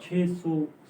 600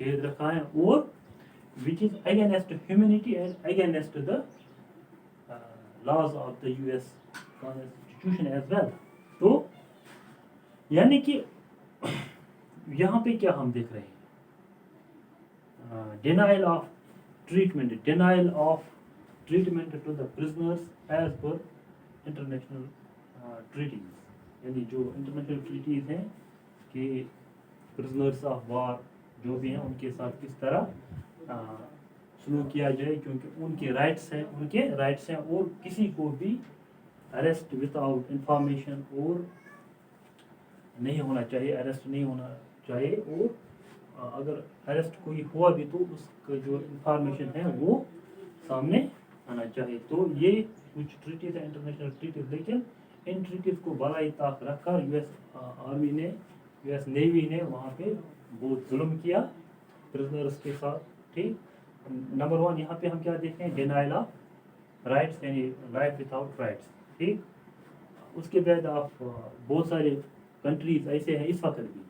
قید رکھا ہے اور which is against humanity and against the laws of the US constitution as well. تو یعنی کہ یہاں پہ کیا ہم دیکھ رہے ہیں denial of treatment to the prisoners as per international treaties. یعنی جو انٹرنیشنل ٹریٹیز ہیں کہ پرزنرس آف وار جو بھی ہیں ان کے ساتھ کس طرح سلوک کیا جائے کیونکہ ان کے رائٹس ہیں اور کسی کو بھی اریسٹ ود آؤٹ انفارمیشن اور نہیں ہونا چاہیے اریسٹ نہیں ہونا چاہیے اور اگر اریسٹ کوئی ہوا بھی تو اس کا جو انفارمیشن ہے وہ سامنے آنا چاہیے. تو یہ کچھ ٹریٹیز ہیں انٹرنیشنل ٹریٹیز لیکن ان ٹریٹیز کو بالائی طاق رکھ کر یو ایس نیوی نے وہاں پہ بہت ظلم کیا پرزنرس کے ساتھ. ٹھیک نمبر 1 یہاں پہ ہم کیا دیکھتے ہیں ڈینائل آف رائٹس یعنی لائف ود آؤٹ رائٹس. ٹھیک اس کے بعد آپ بہت سارے کنٹریز ایسے ہیں اس وقت بھی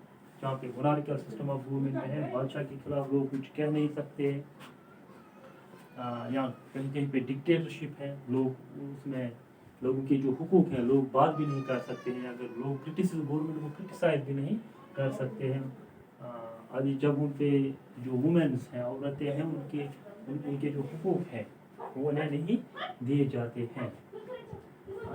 جہاں پہ مونارکل سسٹم آف گورنمنٹ میں ہے بادشاہ کے خلاف لوگ کچھ کہہ نہیں سکتے یا کہیں کہیں پہ ڈکٹیٹرشپ ہے لوگ اس میں لوگوں کے جو حقوق ہیں لوگ بات بھی نہیں کر سکتے ہیں اگر لوگ گورنمنٹ کو کرٹیسائز بھی نہیں کر سکتے ہیں. آدھی جگہوں پہ جو وومنس ہیں عورتیں ہیں ان کے جو حقوق ہیں وہ انہیں نہیں دیے جاتے ہیں.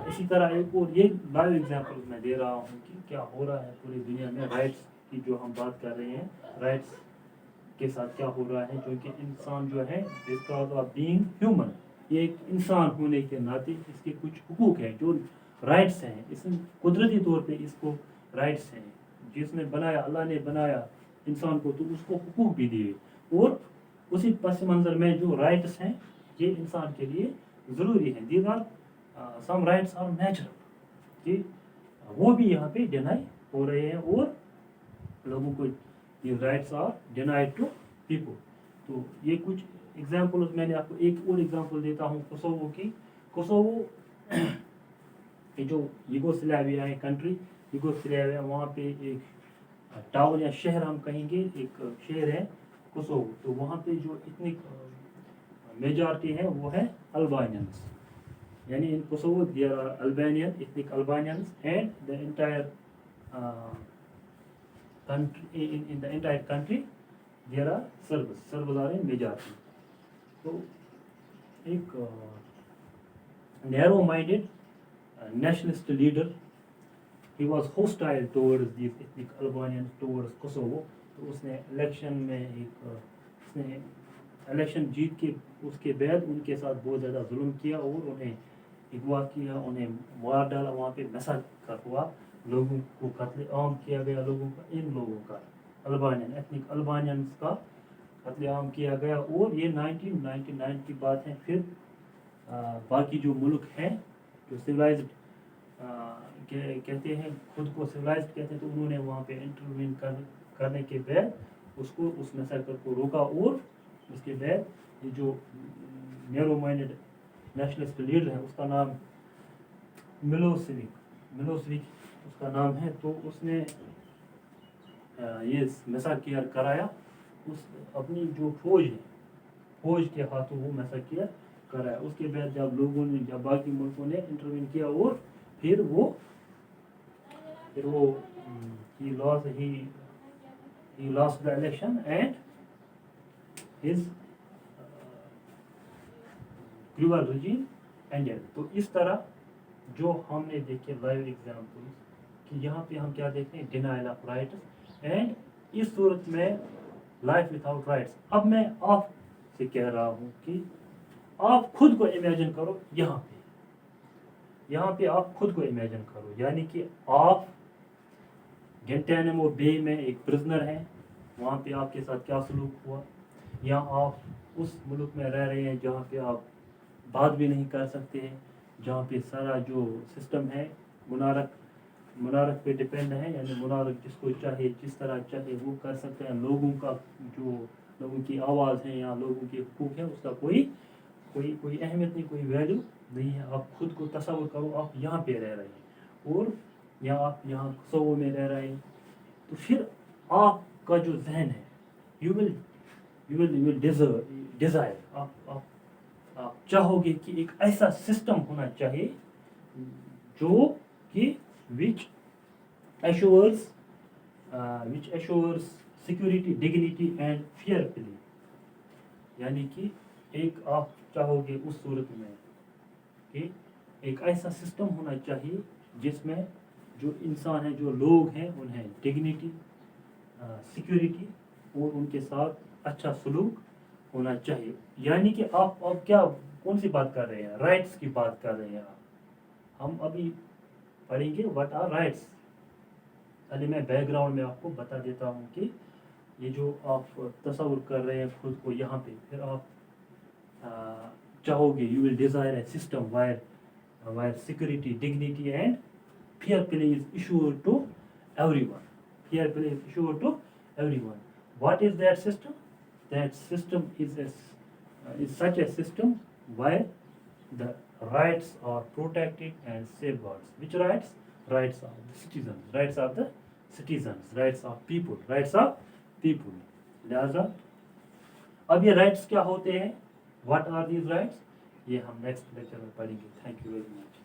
اسی طرح ایک اور یہ لائیو ایگزامپل میں دے رہا ہوں کہ کیا ہو رہا ہے پوری دنیا میں رائٹس کی جو ہم بات کر رہے ہیں رائٹس کے ساتھ کیا ہو رہا ہے کیونکہ انسان جو ہے بیکاز آف بینگ ہیومن یہ ایک انسان ہونے کے ناطے اس کے کچھ حقوق ہیں جو رائٹس ہیں اس میں قدرتی طور پہ اس کو رائٹس ہیں جس نے بنایا اللہ نے بنایا انسان کو تو اس کو حقوق بھی دیے اور اسی پس منظر میں جو رائٹس ہیں یہ انسان کے لیے ضروری ہیں. These are some rights are natural کہ وہ بھی یہاں پہ ڈینائی ہو رہے ہیں اور لوگوں کو یہ rights are denied to people. تو یہ کچھ ایگزامپلز میں نے آپ کو ایک اور ایگزامپل دیتا ہوں کوسوو کی. کوسوو یہ جو یوگوسلاویا ہے کنٹری یوگوسلاویا وہاں پہ ایک ٹاؤن یا شہر ہم کہیں گے ایک شہر ہے کوسوو. تو وہاں پہ جو اتنک میجارٹی ہے وہ ہے البانینس یعنی in Kosovo there are Albanian ethnic Albanians and the entire country in the entire country there are Serbs are in majority. تو ایک narrow minded nationalist leader he was hostile towards these ethnic Albanians towards Kosovo. تو اس نے election میں اس نے election جیت کے اس کے بعد ان کے ساتھ بہت زیادہ ظلم کیا اور انہیں اغوا کیا انہیں مار ڈالا وہاں پہ میساکر ہوا لوگوں کو قتل عام کیا گیا لوگوں کا ان لوگوں کا البانین ایتھنک البانینس کا قتل عام کیا گیا. اور یہ 1999 کی بات ہے. پھر باقی جو ملک ہیں جو سویلائزڈ کہتے ہیں خود کو سویلائزڈ کہتے ہیں تو انہوں نے وہاں پہ انٹروین کرنے کے بعد اس میساکر کو روکا اور اس کے بعد یہ جو نیرو مائنڈڈ نیشنلسٹ لیڈر ہے اس کا نام ملوسیوک اس کا نام ہے. تو اس نے یہ میساکر کرایا اس اپنی جو فوج کے ہاتھوں وہ میساکر کرایا. اس کے بعد جب باقی ملکوں نے انٹروین کیا اور پھر وہ he lost the election and his cruel regime ended. تو اس طرح جو ہم نے دیکھے لائیو ایگزامپل کہ یہاں پہ ہم کیا دیکھتے ہیں ڈینائل آف رائٹس اینڈ اس صورت میں لائف ود آؤٹ رائٹس. اب میں آپ سے کہہ رہا ہوں کہ آپ خود کو امیجن کرو یہاں پہ آپ خود کو امیجن کرو یعنی کہ آپ گینٹانامو بے میں ایک پرزنر ہیں وہاں پہ آپ کے ساتھ کیا سلوک ہوا یا آپ اس ملک میں رہ رہے ہیں جہاں پہ آپ بات بھی نہیں کر سکتے ہیں جہاں پہ سارا جو سسٹم ہے منارک پہ ڈپینڈ ہے یعنی منارک جس کو چاہے جس طرح چاہے وہ کر سکتے ہیں. لوگوں کی آواز ہے یا لوگوں کے حقوق ہیں اس کا کوئی اہمیت نہیں کوئی ویلیو نہیں ہے. آپ خود کو تصور کرو آپ یہاں پہ رہ رہے ہیں اور یا آپ یہاں کوسوو میں رہ رہے ہیں تو پھر آپ کا جو ذہن ہے you will desire, آپ چاہو گے کہ ایک ایسا سسٹم ہونا چاہیے جو کہ which assures security, dignity and fair play. یعنی کہ ایک آپ چاہو گے اس صورت میں کہ ایک ایسا سسٹم ہونا چاہیے جس میں جو انسان ہیں، جو لوگ ہیں، انہیں ڈگنیٹی، سیکیورٹی اور ان کے ساتھ اچھا سلوک ہونا چاہیے. یعنی کہ آپ کیا کون سی بات کر رہے ہیں؟ رائٹس کی بات کر رہے ہیں آپ. ہم ابھی پڑھیں گے واٹ آر رائٹس. پہلے میں بیک گراؤنڈ میں آپ کو بتا دیتا ہوں کہ یہ جو آپ تصور کر رہے ہیں خود کو یہاں پہ، پھر آپ چاہو گے you will desire a system where security, dignity and fair play is assured to everyone. Fair play is assured to everyone. What is that system? That system is such a system where the rights are protected and safeguarded. Which rights? Rights of the citizens. Rights of the citizens. Rights of people. Rights of people. لہذا اب یہ rights کیا ہوتے ہیں؟ What are these rights? یہ ہم next lecture میں پڑھیں گے. Thank you very much.